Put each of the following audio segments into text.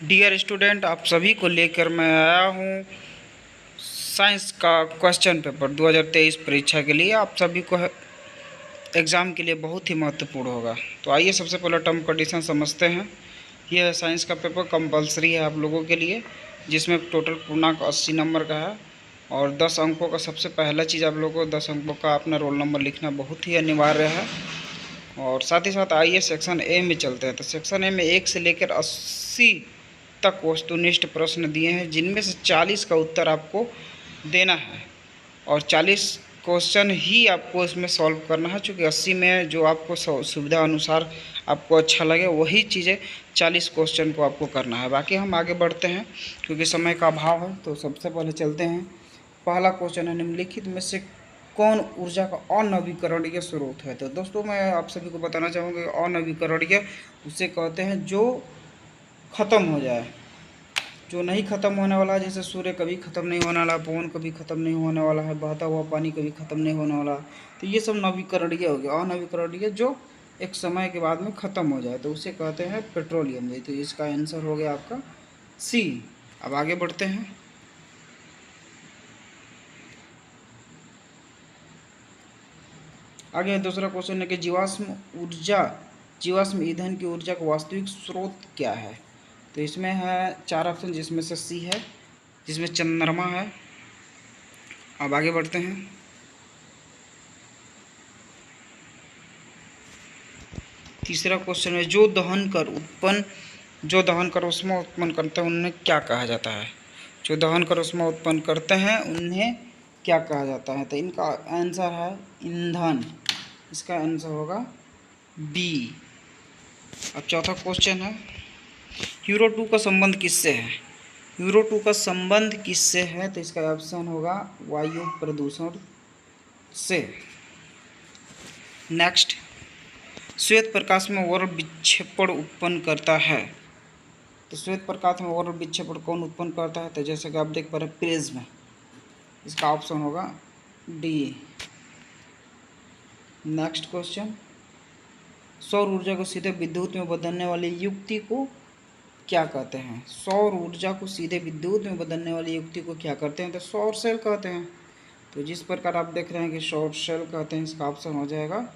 Dear student, आप सभी को लेकर मैं आया हूँ साइंस का क्वेश्चन पेपर 2023 परीक्षा के लिए। आप सभी को एग्ज़ाम के लिए बहुत ही महत्वपूर्ण होगा। तो आइए सबसे पहले टर्म कंडीशन समझते हैं। यह है साइंस का पेपर, कंपलसरी है आप लोगों के लिए, जिसमें टोटल पूर्णांक 80 नंबर का है और 10 अंकों का। सबसे पहला चीज़ आप लोगों को 10 अंकों का अपना रोल नंबर लिखना बहुत ही अनिवार्य है। और साथ ही साथ आइए सेक्शन ए में चलते हैं। तो सेक्शन ए में 1 से लेकर 80 तक वस्तुनिष्ठ प्रश्न दिए हैं, जिनमें से 40 का उत्तर आपको देना है और 40 क्वेश्चन ही आपको इसमें सॉल्व करना है। चूँकि 80 में जो आपको सुविधा अनुसार आपको अच्छा लगे वही चीज़ें 40 क्वेश्चन को आपको करना है। बाकी हम आगे बढ़ते हैं क्योंकि समय का अभाव है। तो सबसे पहले चलते हैं। पहला क्वेश्चन है, निम्नलिखित में से कौन ऊर्जा का अनवीकरणीय स्रोत है। तो दोस्तों मैं आप सभी को बताना चाहूँगा, अनवीकरणीय उसे कहते हैं जो ख़त्म हो जाए, जो नहीं ख़त्म होने वाला है। जैसे सूर्य कभी ख़त्म नहीं होने वाला, पवन कभी ख़त्म नहीं होने वाला है, बहता हुआ पानी कभी ख़त्म नहीं होने वाला। तो ये सब नवीकरणीय हो गया। अनवीकरणीय जो एक समय के बाद में ख़त्म हो जाए तो उसे कहते हैं पेट्रोलियम। तो इसका आंसर हो गया आपका सी। अब आगे बढ़ते हैं। आगे दूसरा क्वेश्चन है कि जीवाश्म ईंधन की ऊर्जा का वास्तविक स्रोत क्या है। तो इसमें है 4 ऑप्शन, जिसमें से सी है, जिसमें चंद्रमा है। अब आगे बढ़ते हैं। तीसरा क्वेश्चन है, जो दहन कर उसमें उत्पन्न करते हैं उन्हें क्या कहा जाता है। जो दहन कर उसमें उत्पन्न करते हैं उन्हें क्या कहा जाता है। तो इनका आंसर है ईंधन। इसका आंसर होगा बी। अब चौथा क्वेश्चन है, यूरो 2 का संबंध किससे है। यूरो 2 का संबंध किससे है। तो इसका ऑप्शन होगा वायु प्रदूषण से। नेक्स्ट, श्वेत प्रकाश में वर्ण विक्षेपण उत्पन्न करता है। तो श्वेत प्रकाश में वर्ण विक्षेपण कौन उत्पन्न करता है। तो जैसे कि आप देख पा रहे हैं प्रिज्म। इसका ऑप्शन होगा डी। नेक्स्ट क्वेश्चन, सौर ऊर्जा को सीधे विद्युत में बदलने वाली युक्ति को क्या कहते हैं। सौर ऊर्जा को सीधे विद्युत में बदलने वाली युक्ति को क्या कहते हैं। तो सौर सेल कहते हैं। तो जिस प्रकार आप देख रहे हैं कि सौर सेल कहते हैं, इसका ऑप्शन हो जाएगा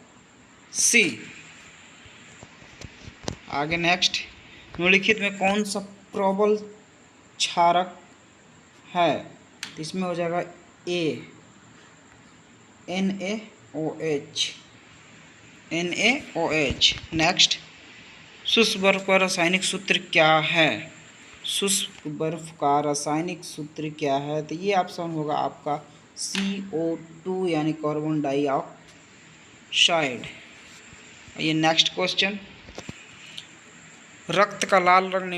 सी। आगे नेक्स्ट, निम्नलिखित में कौन सा प्रबल क्षारक है। तो इसमें हो जाएगा ए, NaOH। नेक्स्ट, शुष्क बर्फ का रासायनिक सूत्र क्या है। शुष्क बर्फ का रासायनिक सूत्र क्या है। तो ये ऑप्शन होगा आपका CO2 यानी कार्बन डाइऑक्साइड। ये नेक्स्ट क्वेश्चन, रक्त का लाल रंग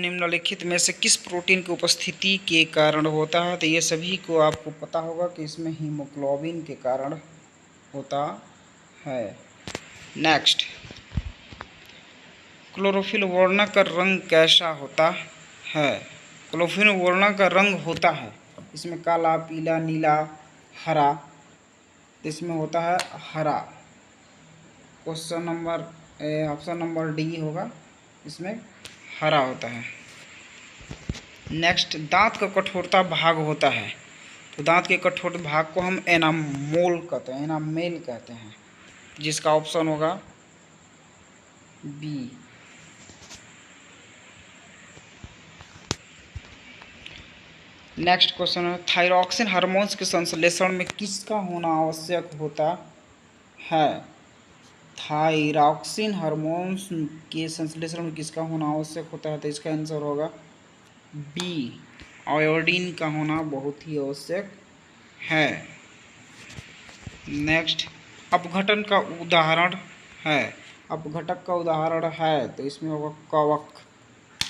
निम्नलिखित में से किस प्रोटीन की उपस्थिति के कारण होता है। तो ये सभी को आपको पता होगा कि इसमें हीमोग्लोबिन के कारण होता है। नेक्स्ट, क्लोरोफिल वर्णक का रंग कैसा होता है। क्लोरोफिल वर्णक का रंग होता है इसमें काला, पीला, नीला, हरा। इसमें होता है हरा। Question number option number D होगा, इसमें हरा होता है। नेक्स्ट, दांत का कठोरता भाग होता है। तो दांत के कठोर भाग को हम एनामेल कहते हैं, जिसका ऑप्शन होगा बी। नेक्स्ट क्वेश्चन है, थायरॉक्सिन हार्मोन्स के संश्लेषण में किसका होना आवश्यक होता है। थायरॉक्सिन हार्मोन्स के संश्लेषण में किसका होना आवश्यक होता है। तो इसका आंसर होगा बी, आयोडीन का होना बहुत ही आवश्यक है। नेक्स्ट, अपघटन का उदाहरण है। अपघटक का उदाहरण है तो इसमें होगा कवक,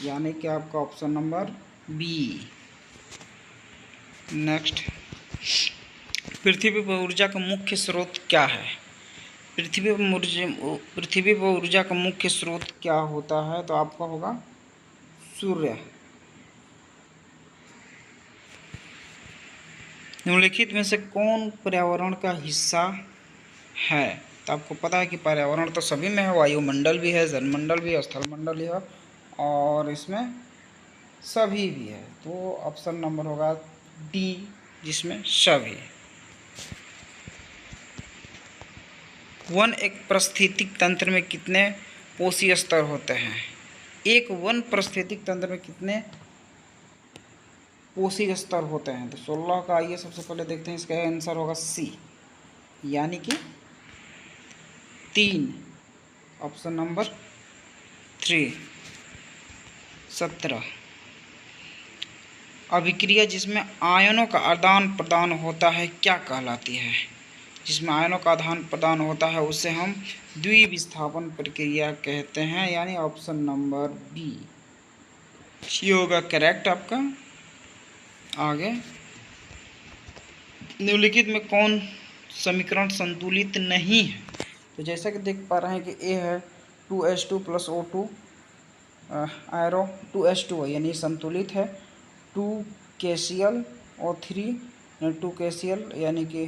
यानी कि आपका ऑप्शन नंबर बी। नेक्स्ट, पृथ्वी पर ऊर्जा का मुख्य स्रोत क्या है। पृथ्वी पर ऊर्जा का मुख्य स्रोत क्या होता है। तो आपका होगा सूर्य। निम्नलिखित में से कौन पर्यावरण का हिस्सा है। तो आपको पता है कि पर्यावरण तो सभी में है, वायुमंडल भी है, जलमंडल भी है, स्थलमंडल भी है और इसमें सभी भी है, तो ऑप्शन नंबर होगा डी, जिसमें सभी। वन एक पारिस्थितिक तंत्र में कितने पोषी स्तर होते हैं? एक वन पारिस्थितिक तंत्र में कितने पोषी स्तर होते हैं? तो 16 का आइए सबसे पहले देखते हैं, इसका आंसर होगा सी, यानी कि 3, ऑप्शन नंबर 3। 17, अभिक्रिया जिसमें आयनों का आदान प्रदान होता है क्या कहलाती है? जिसमें आयनों का आदान प्रदान होता है उसे हम द्विविस्थापन प्रक्रिया कहते हैं, यानी ऑप्शन नंबर बी ये होगा करेक्ट आपका। आगे, निम्नलिखित में कौन समीकरण संतुलित नहीं है? तो जैसा कि देख पा रहे हैं कि ए है 2H2 प्लस O2 आयरो 2H2 है, यानी संतुलित है। 2KClO3 2KCl, यानी कि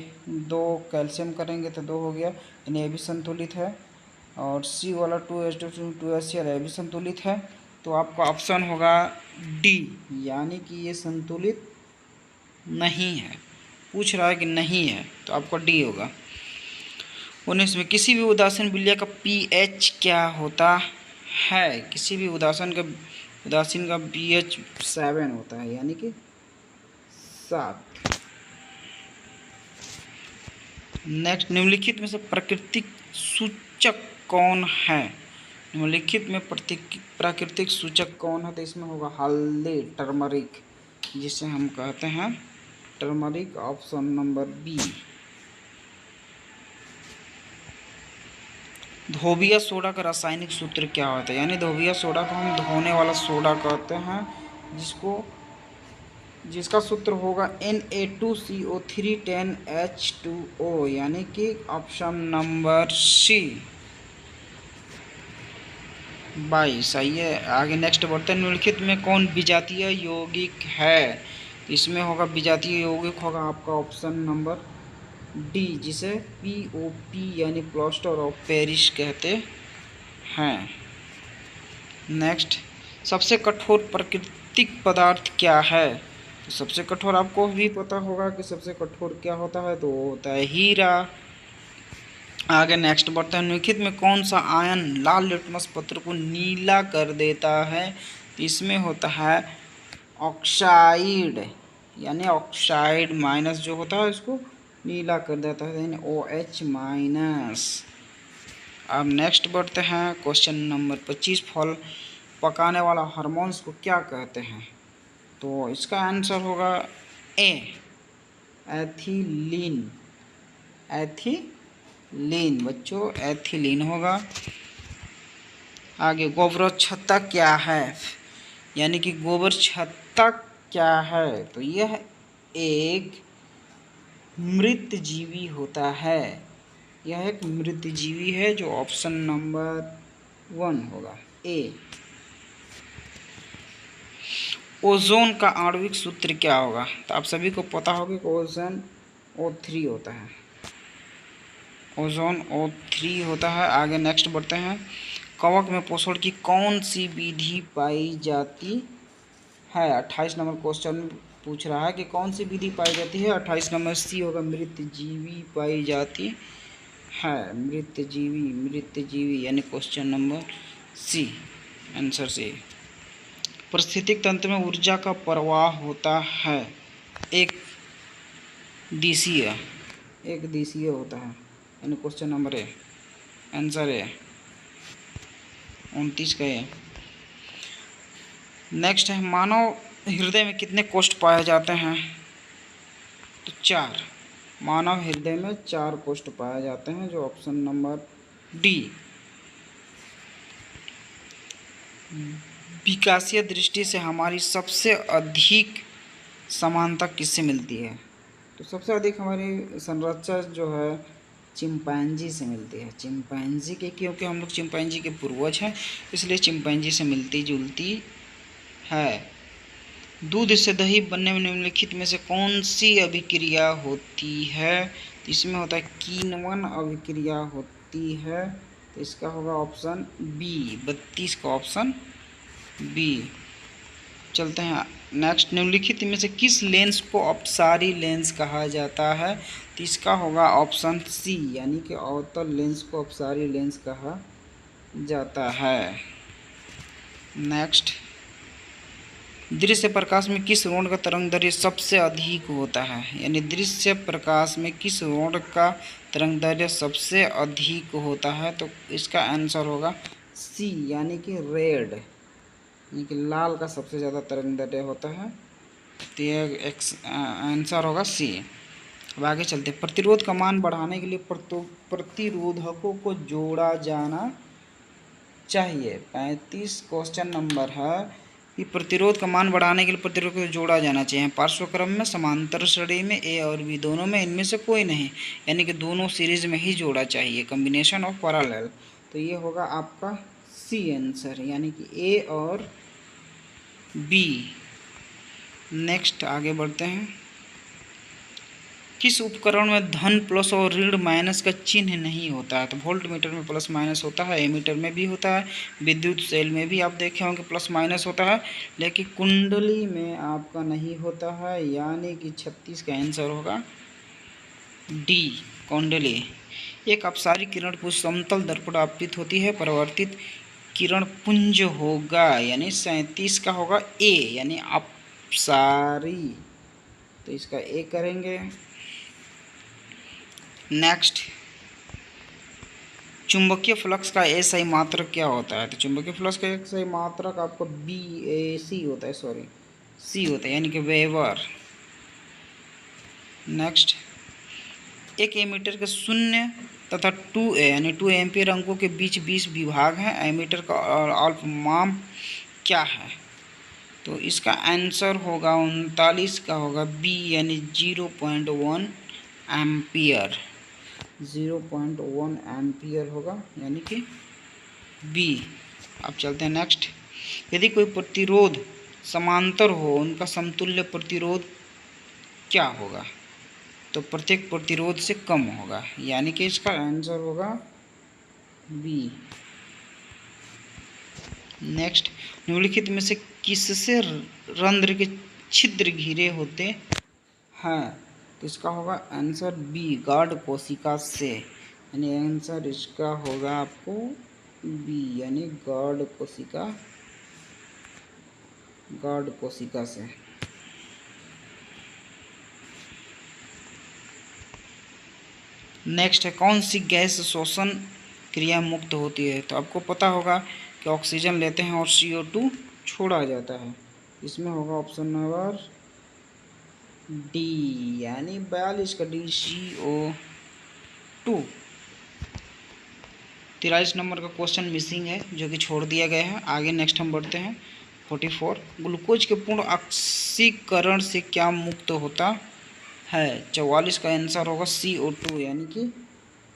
2 कैल्शियम करेंगे तो 2 हो गया, यानी ये भी संतुलित है। और C वाला 2H2 2HCl ये भी संतुलित है। तो आपका ऑप्शन होगा डी, यानी कि ये संतुलित नहीं है। पूछ रहा है कि नहीं है, तो आपका डी होगा। 19 में किसी भी उदासीन विलय का pH क्या होता है? किसी भी उदासीन का pH 7 होता है, यानी कि 7। नेक्स्ट, निम्नलिखित में से प्राकृतिक सूचक कौन है? निम्नलिखित में प्राकृतिक सूचक कौन है? तो इसमें होगा हल्दी, टर्मरिक, जिसे हम कहते हैं टर्मरिक, ऑप्शन नंबर बी। धोबिया सोडा का रासायनिक सूत्र क्या होता है? यानी धोबिया सोडा को हम धोने वाला सोडा कहते हैं, जिसका सूत्र होगा Na2CO3 10H2O, यानी कि ऑप्शन नंबर सी 22 सही है। आगे नेक्स्ट बढ़ते हैं, निम्नलिखित में कौन विजातीय यौगिक है? इसमें होगा विजातीय यौगिक होगा आपका ऑप्शन नंबर डी, जिसे POP यानी प्लास्टर ऑफ पेरिस कहते हैं। नेक्स्ट, सबसे कठोर प्राकृतिक पदार्थ क्या है? तो सबसे कठोर आपको भी पता होगा कि सबसे कठोर क्या होता है, तो होता है हीरा। आगे नेक्स्ट बढ़ते हैं, निम्नलिखित में कौन सा आयन लाल लिटमस पत्र को नीला कर देता है? तो इसमें होता है ऑक्साइड, यानी ऑक्साइड माइनस जो होता है उसको नीला कर देता है, यानी OH माइनस। अब नेक्स्ट बढ़ते हैं क्वेश्चन नंबर 25, फल पकाने वाला हार्मोन्स को क्या कहते हैं? तो इसका आंसर होगा ए, एथिलीन। एथिलीन बच्चों, एथिलीन होगा। आगे, गोबर छत्ता क्या है? यानी कि गोबर छत्ता क्या है? तो यह एक मृत जीवी होता है। यह एक मृत जीवी है, जो ऑप्शन नंबर 1 होगा, ए। ओजोन का आणविक सूत्र क्या होगा? तो आप सभी को पता होगा कि ओजोन O3 होता है। ओजोन O3 होता है। आगे नेक्स्ट बढ़ते हैं, कवक में पोषण की कौन सी विधि पाई जाती है? 28 नंबर क्वेश्चन पूछ रहा है कि कौन सी विधि पाई जाती है। 28 नंबर सी होगा, मृत जीवी पाई जाती है। मृत जीवी यानी question number C, answer C. पारिस्थितिक तंत्र में ऊर्जा का प्रवाह होता है एक दिशीय होता है, यानी question number A, answer A 29 का है। नेक्स्ट है, मानव हृदय में कितने कोष्ठ पाए जाते हैं? तो 4। मानव हृदय में 4 कोष्ठ पाए जाते हैं, जो ऑप्शन नंबर डी। विकासीय दृष्टि से हमारी सबसे अधिक समानता किससे मिलती है? तो सबसे अधिक हमारी संरचना जो है चिंपैंजी से मिलती है। चिंपैंजी के, क्योंकि हम लोग चिंपैंजी के पूर्वज हैं, इसलिए चिंपैंजी से मिलती जुलती है। दूध से दही बनने में निम्नलिखित में से कौन सी अभिक्रिया होती है? तो इसमें होता है किण्वन अभिक्रिया होती है, तो इसका होगा ऑप्शन बी, 32 का ऑप्शन बी। चलते हैं नेक्स्ट। निम्नलिखित में से किस लेंस को अपसारी लेंस कहा जाता है? तो इसका होगा ऑप्शन सी, यानी कि अवतल लेंस को अपसारी लेंस कहा जाता है। नेक्स्ट, दृश्य प्रकाश में किस रोड का तरंगदैर्घ्य सबसे अधिक होता है? यानी दृश्य प्रकाश में किस रोड का तरंगदैर्घ्य सबसे अधिक होता है? तो इसका आंसर होगा सी, यानी कि रेड, यानी कि लाल का सबसे ज़्यादा तरंगदैर्घ्य होता है। तो ये आंसर होगा सी। अब आगे चलते, प्रतिरोध का मान बढ़ाने के लिए प्रतिरोधकों को जोड़ा जाना चाहिए। 35 क्वेश्चन नंबर है कि प्रतिरोध का मान बढ़ाने के लिए प्रतिरोध को जोड़ा जाना चाहिए। पार्श्वक्रम में, समांतर श्रेणी में, ए और बी दोनों में, इनमें से कोई नहीं, यानी कि दोनों सीरीज में ही जोड़ा चाहिए, कम्बिनेशन ऑफ पैरेलल। तो ये होगा आपका सी आंसर, यानी कि ए और बी। नेक्स्ट आगे बढ़ते हैं। किस उपकरण में धन प्लस और ऋण माइनस का चिन्ह नहीं होता है? तो वोल्ट मीटर में प्लस माइनस होता है, एमीटर में भी होता है, विद्युत सेल में भी आप देखे होंगे प्लस माइनस होता है, लेकिन कुंडली में आपका नहीं होता है, यानी कि 36 का आंसर होगा डी, कुंडली। एक अपसारी किरण पुंज समतल दर्पण आपतित होती है, परावर्तित किरण पुंज होगा, यानी 37 का होगा ए, यानी अपसारी। तो इसका ए करेंगे। नेक्स्ट, चुंबकीय फ्लक्स का एसआई मात्रक क्या होता है? तो चुंबकीय फ्लक्स का एसआई मात्रक आपको सी होता है, सी होता है, यानी कि वेबर। नेक्स्ट, एक एमीटर के 0 तथा 2A यानी 2 एम्पियर अंकों के बीच 20 विभाग हैं। एमीटर का अल्पमाप क्या है? तो इसका आंसर होगा 39 का होगा बी, यानी 0.1 एम्पियर, 0.1 एम्पियर होगा, यानी कि बी। अब चलते हैं नेक्स्ट। यदि कोई प्रतिरोध समांतर हो, उनका समतुल्य प्रतिरोध क्या होगा? तो प्रत्येक प्रतिरोध से कम होगा, यानी कि इसका आंसर होगा बी। नेक्स्ट, निम्नलिखित में से किससे रंध्र के छिद्र घिरे होते हैं? तो इसका होगा आंसर बी, गार्ड कोशिका से, यानी आंसर इसका होगा आपको बी, यानी गार्ड कोशिका से। नेक्स्ट है, कौन सी गैस श्वसन क्रिया मुक्त होती है? तो आपको पता होगा कि ऑक्सीजन लेते हैं और CO2 छोड़ा जाता है। इसमें होगा ऑप्शन नंबर डी, यानी 42 का डी, CO2। 43 नंबर का क्वेश्चन मिसिंग है, जो कि छोड़ दिया गया है। आगे नेक्स्ट हम बढ़ते हैं 44। ग्लूकोज के पूर्ण ऑक्सीकरण से क्या मुक्त होता है? 44 का आंसर होगा CO2, यानी कि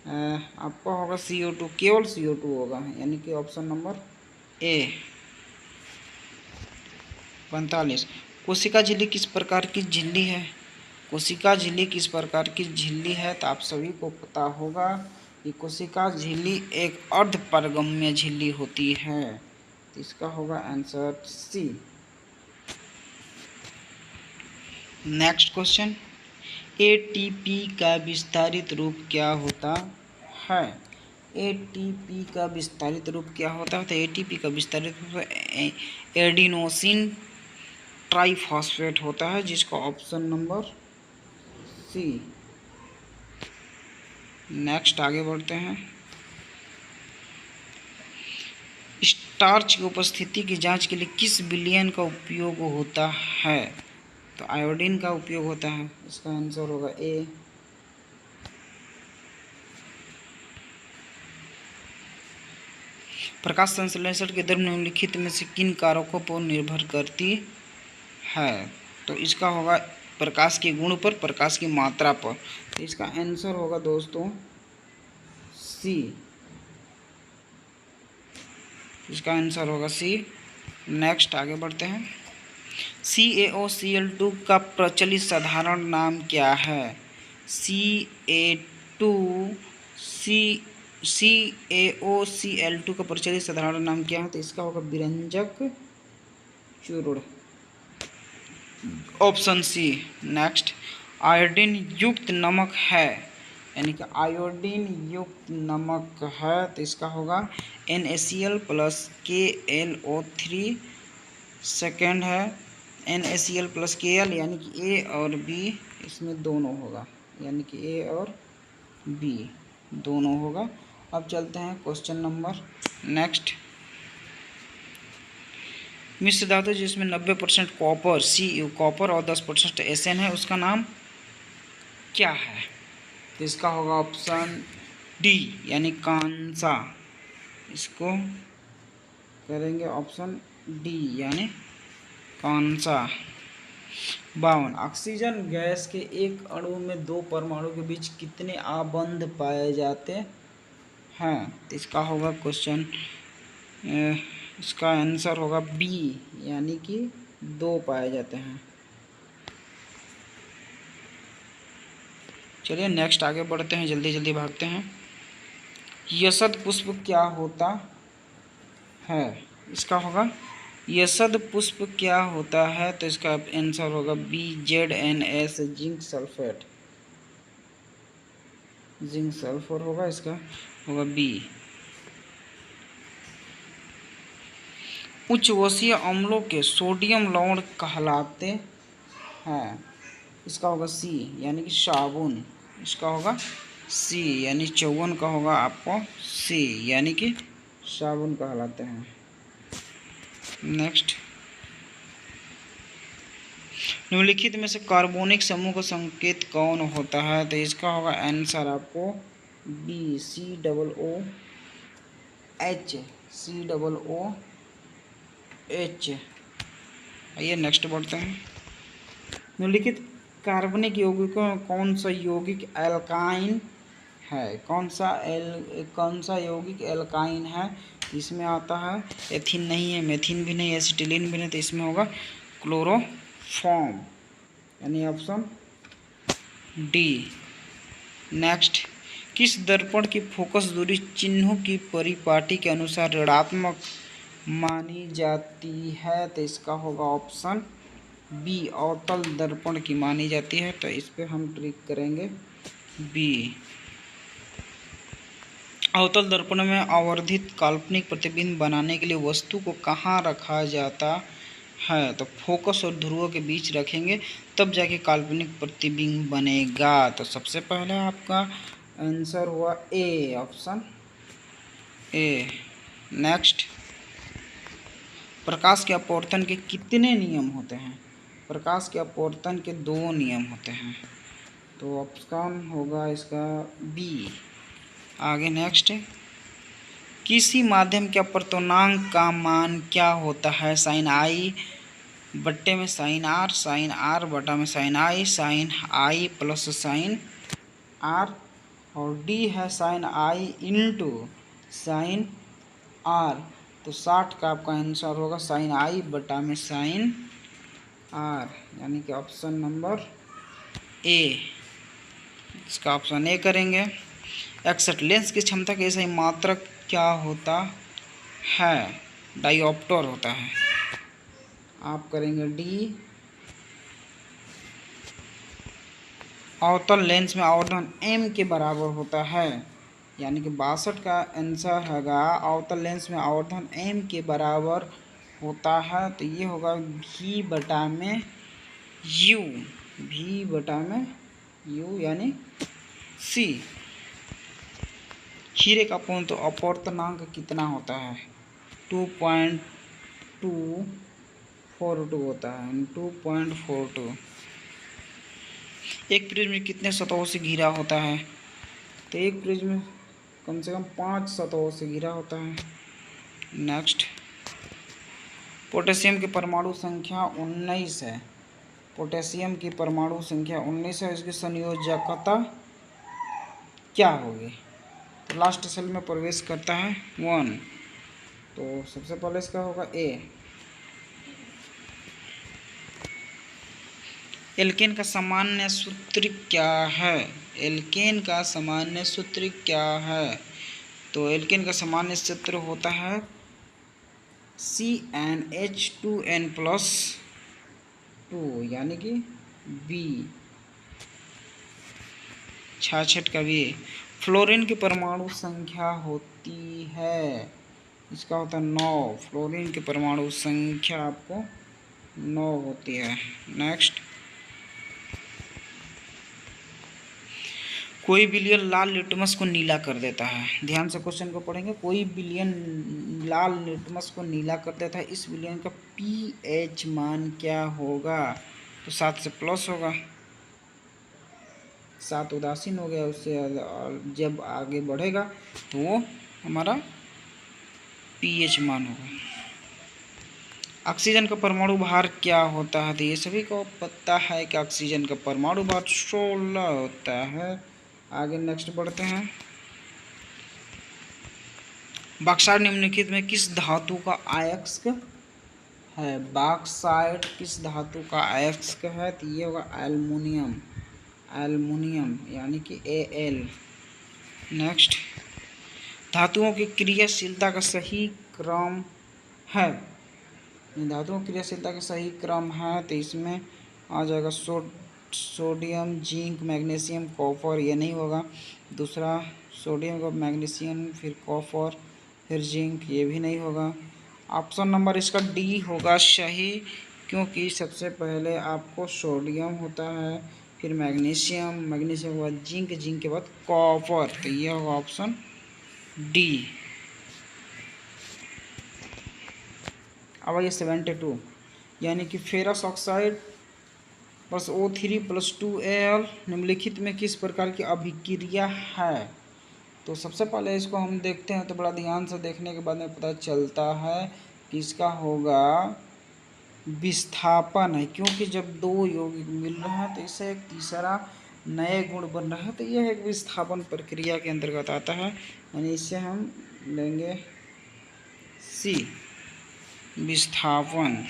आपका होगा CO2, केवल CO2 होगा, यानी कि ऑप्शन नंबर ए। 45, कोशिका झिल्ली किस प्रकार की झिल्ली है? कोशिका झिल्ली किस प्रकार की झिल्ली है? तो आप सभी को पता होगा कि कोशिका झिल्ली एक अर्धपारगम्य झिल्ली होती है। तो इसका होगा answer C. Next question, ATP का विस्तारित रूप क्या होता है? ATP का विस्तारित रूप क्या होता है? तो ATP का विस्तारित रूप एडिनोसिन ट्राइफॉस्फेट होता है, जिसका ऑप्शन नंबर सी। नेक्स्ट आगे बढ़ते हैं। स्टार्च की उपस्थिति की जांच के लिए किस विलयन का उपयोग होता है? तो आयोडीन का उपयोग होता है, इसका आंसर होगा ए। प्रकाश संश्लेषण की दर निम्नलिखित में से किन कारकों पर निर्भर करती है? तो इसका होगा प्रकाश के गुण पर, प्रकाश की मात्रा पर। तो इसका आंसर होगा दोस्तों सी, इसका आंसर होगा सी। नेक्स्ट आगे बढ़ते हैं। CaOCl2 का प्रचलित साधारण नाम क्या है? CaOCl2 का प्रचलित साधारण नाम क्या है? तो इसका होगा विरंजक चूर्ण। Option C. नेक्स्ट, आयोडीन युक्त नमक है, यानी कि आयोडीन युक्त नमक है तो इसका होगा NaCl प्लस KlO3। सेकेंड है NaCl प्लस Kl, यानी कि A और B इसमें दोनों होगा, यानी कि A और B दोनों होगा। अब चलते हैं क्वेश्चन नंबर नेक्स्ट। मिश्र धातु जिसमें 90% कॉपर Cu कॉपर और 10% Sn है, उसका नाम क्या है? तो इसका होगा ऑप्शन डी, यानी कांसा। इसको करेंगे ऑप्शन डी, यानी कांसा। 52, ऑक्सीजन गैस के एक अणु में दो परमाणु के बीच कितने आबंध पाए जाते हैं? तो इसका होगा क्वेश्चन, इसका आंसर होगा बी, यानी कि 2 पाए जाते हैं। चलिए नेक्स्ट आगे बढ़ते हैं, जल्दी जल्दी भागते हैं। यशद पुष्प क्या होता है? इसका होगा यशद पुष्प क्या होता है? तो इसका आंसर होगा BZNS, zinc sulphate. Zinc sulphur होगा, इसका होगा बी। उच्च वसीय अम्लों के सोडियम लवण कहलाते हैं, इसका होगा सी, यानी कि साबुन। इसका होगा सी, यानी 54 का होगा आपको सी, यानी कि साबुन कहलाते हैं। नेक्स्ट, निम्नलिखित में से कार्बोनिक समूह का संकेत कौन होता है? तो इसका होगा आंसर आपको बी, COOH, COOH। आइए नेक्स्ट बढ़ते हैं। निम्नलिखित कार्बनिक यौगिकों में कौन सा यौगिक एल्काइन है? कौन सा यौगिक एल्काइन है? इसमें आता है एथिन नहीं है, मेथिन भी नहीं, एसिटिलीन भी नहीं, तो इसमें होगा क्लोरोफॉर्म, यानी ऑप्शन डी। नेक्स्ट, किस दर्पण की फोकस दूरी चिन्हों की परिपाटी के अनुसार ऋणात्मक मानी जाती है? तो इसका होगा ऑप्शन बी, अवतल दर्पण की मानी जाती है। तो इस पे हम ट्रिक करेंगे बी। अवतल दर्पण में आवर्धित काल्पनिक प्रतिबिंब बनाने के लिए वस्तु को कहाँ रखा जाता है? तो फोकस और ध्रुव के बीच रखेंगे, तब जाके काल्पनिक प्रतिबिंब बनेगा। तो सबसे पहले आपका आंसर हुआ ए, ऑप्शन ए। नेक्स्ट, प्रकाश के अपवर्तन के कितने नियम होते हैं? प्रकाश के अपवर्तन के 2 नियम होते हैं, तो ऑप्शन होगा इसका बी। आगे नेक्स्ट, किसी माध्यम के अपवर्तनांक का मान क्या होता है? साइन आई बट्टे में साइन आर, साइन आर बटा में sine I plus sine R, और डी है sine I into sine R. तो 60 का आपका आंसर होगा साइन आई बटा में साइन आर, यानी कि ऑप्शन नंबर ए। इसका ऑप्शन ए करेंगे। 61, लेंस की क्षमता के सही मात्रक क्या होता है? डायोप्टर होता है। आप करेंगे डी। अवतल लेंस में आवर्धन m के बराबर होता है, यानी कि 62 का आंसर हैगा अवतल लेंस में आवर्धन m के बराबर होता है। तो ये होगा v बटा में u, v बटा में u, यानी सी। खीरे का अपवर्तनांक कितना होता है? 2.242 होता है, 2.42। एक प्रिज्म कितने सतहों से घिरा होता है? तो एक प्रिज्म कम से कम 5 सतहों से घिरा होता है। नेक्स्ट, पोटेशियम की परमाणु संख्या 19 है। पोटेशियम की परमाणु संख्या 19 है, इसकी संयोजकता क्या होगी? तो लास्ट सेल में प्रवेश करता है 1, तो सबसे पहले इसका होगा ए। एल्केन का सामान्य सूत्र क्या है? एल्केन का सामान्य सूत्र क्या है? तो एल्केन का सामान्य सूत्र होता है CnH2n+2 2 यानी कि बी। 66 का भी। फ्लोरीन की परमाणु संख्या होती है, इसका होता है 9। फ्लोरीन की परमाणु संख्या आपको 9 होती है। नेक्स्ट, कोई विलयन लाल लिटमस को नीला कर देता है। ध्यान से क्वेश्चन को पढ़ेंगे। कोई विलयन लाल लिटमस को नीला कर देता है, इस विलयन का पीएच मान क्या होगा? तो 7 से प्लस होगा। 7 उदासीन हो गया, उससे जब आगे बढ़ेगा तो वो हमारा पीएच मान होगा। ऑक्सीजन का परमाणु भार क्या होता है? तो ये सभी को पता है कि ऑक्सीजन का परमाणु भार 16 होता है। आगे नेक्स्ट बढ़ते हैं। बॉक्साइट निम्नलिखित में किस धातु का अयस्क है? बॉक्साइट किस धातु का अयस्क है? तो ये होगा एल्युमिनियम। एल्युमिनियम यानी कि Al। नेक्स्ट, धातुओं की क्रियाशीलता का सही क्रम है। धातुओं की क्रियाशीलता का सही क्रम है तो इसमें आ जाएगा सोडियम, जिंक, मैग्नीशियम, कॉपर। ये नहीं होगा। दूसरा सोडियम का मैग्नीशियम, फिर कॉपर, फिर जिंक, ये भी नहीं होगा। ऑप्शन नंबर इसका डी होगा सही, क्योंकि सबसे पहले आपको सोडियम होता है, फिर मैग्नीशियम, मैग्नीशियम के बाद जिंक, जिंक के बाद कॉपर। तो ये होगा ऑप्शन डी। अब ये 72 यानी कि ferrous oxide plus O3 plus 2Al निम्नलिखित में किस प्रकार की अभिक्रिया है? तो सबसे पहले इसको हम देखते हैं तो बड़ा ध्यान से देखने के बाद में पता चलता है कि इसका होगा विस्थापन है, क्योंकि जब दो यौगिक मिल रहे हैं तो इससे एक तीसरा नए गुण बन रहा है, तो यह एक विस्थापन प्रक्रिया के अंतर्गत आता है। यानी इससे हम लेंगे सी, विस्थापन।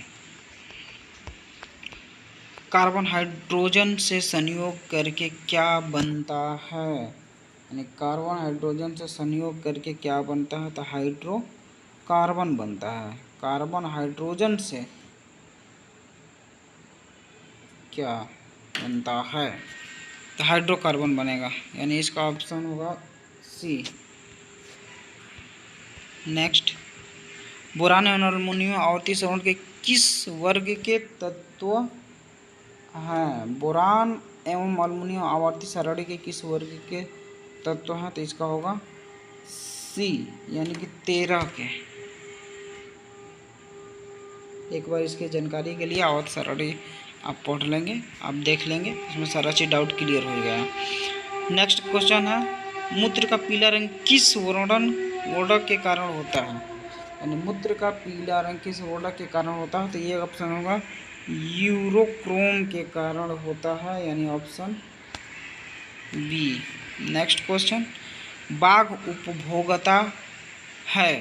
कार्बन हाइड्रोजन से संयोग करके क्या बनता है? यानी कार्बन हाइड्रोजन से संयोग करके क्या बनता है? तो हाइड्रोकार्बन बनता है। कार्बन हाइड्रोजन से क्या बनता है? तो हाइड्रोकार्बन बनेगा, यानी इसका ऑप्शन होगा सी। नेक्स्ट, बोरान एवं अल्युमिनियम आवर्ती सरणी के किस वर्ग के तत्व हैं? बोरान एवं अल्युमिनियम आवर्ती सारणी के किस वर्ग के तत्व हैं? तो इसका होगा सी, यानी कि 13 के। एक बार इसकी जानकारी के लिए आवर्त सारणी आप पढ़ लेंगे, आप देख लेंगे, इसमें सारा चीज डाउट क्लियर हो गया। नेक्स्ट क्वेश्चन है, मूत्र का पीला रंग किस वर्णक के कारण होता है? यानी मूत्र का पीला रंग किस वर्णक के कारण होता है? तो ये ऑप्शन होगा यूरोक्रोम के कारण होता है, यानी ऑप्शन बी। नेक्स्ट क्वेश्चन, बाघ उपभोक्ता है,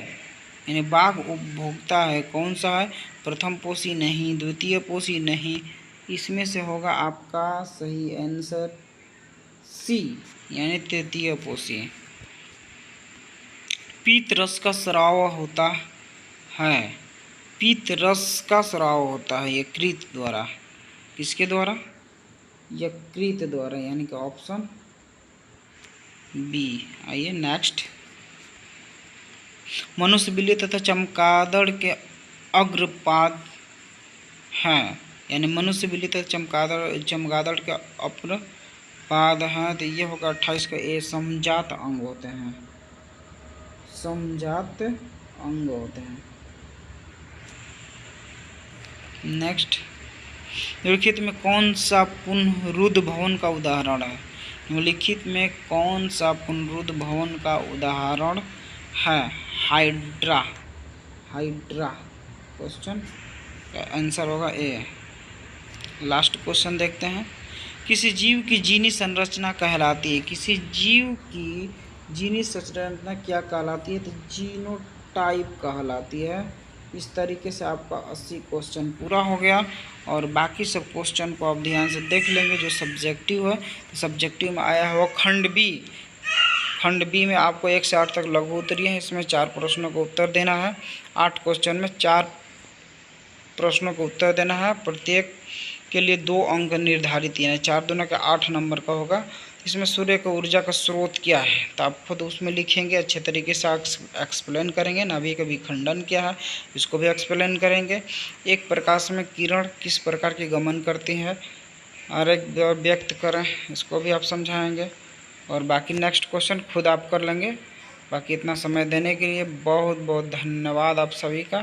यानी बाघ उपभोक्ता है, कौन सा है? प्रथम पोषी नहीं, द्वितीय पोषी नहीं, इसमें से होगा आपका सही आंसर सी, यानी तृतीय पोषी। पीत रस का स्राव होता है, पीत रस का स्राव होता है यकृत द्वारा। किसके द्वारा? यकृत द्वारा, यानी कि ऑप्शन बी। आइए नेक्स्ट, मनुष्य, बिल्ली तथा चमगादड़ के अग्रपाद हैं, यानी मनुष्य, बिल्ली तथा चमगादड़ के अग्रपाद हैं, तो ये होगा 28 का ए। समजात अंग होते हैं, समजात अंग होते हैं। नेक्स्ट, निम्नलिखित में कौन सा पुनरुद्ध भवन का उदाहरण है? निम्नलिखित में कौन सा पुनरुद्ध भवन का उदाहरण है? हाइड्रा। हाइड्रा क्वेश्चन का आंसर होगा ए। लास्ट क्वेश्चन देखते हैं, किसी जीव की जीनी संरचना कहलाती है? किसी जीव की जीनी संरचना क्या कहलाती है? तो जीनोटाइप कहलाती है। इस तरीके से आपका 80 क्वेश्चन पूरा हो गया, और बाकी सब क्वेश्चन को आप ध्यान से देख लेंगे जो सब्जेक्टिव है। तो सब्जेक्टिव में आया हुआ खंड बी, खंड बी में आपको 1 से 8 तक लघु उत्तरीय है, इसमें 4 प्रश्नों को उत्तर देना है। 8 क्वेश्चन में 4 प्रश्नों को उत्तर देना है, प्रत्येक के लिए 2 अंक निर्धारित किए हैं, 4 दूना का 8 नंबर का होगा। इसमें सूर्य का ऊर्जा का स्रोत क्या है, तो आप खुद उसमें लिखेंगे, अच्छे तरीके से एक्सप्लेन करेंगे। नाभिक का विखंडन क्या है, इसको भी एक्सप्लेन करेंगे। एक प्रकाश में किरण किस प्रकार के गमन करती है और एक व्यक्त करें, इसको भी आप समझाएंगे। और बाकी नेक्स्ट क्वेश्चन खुद आप कर लेंगे। बाकी इतना समय देने के लिए बहुत बहुत धन्यवाद आप सभी का।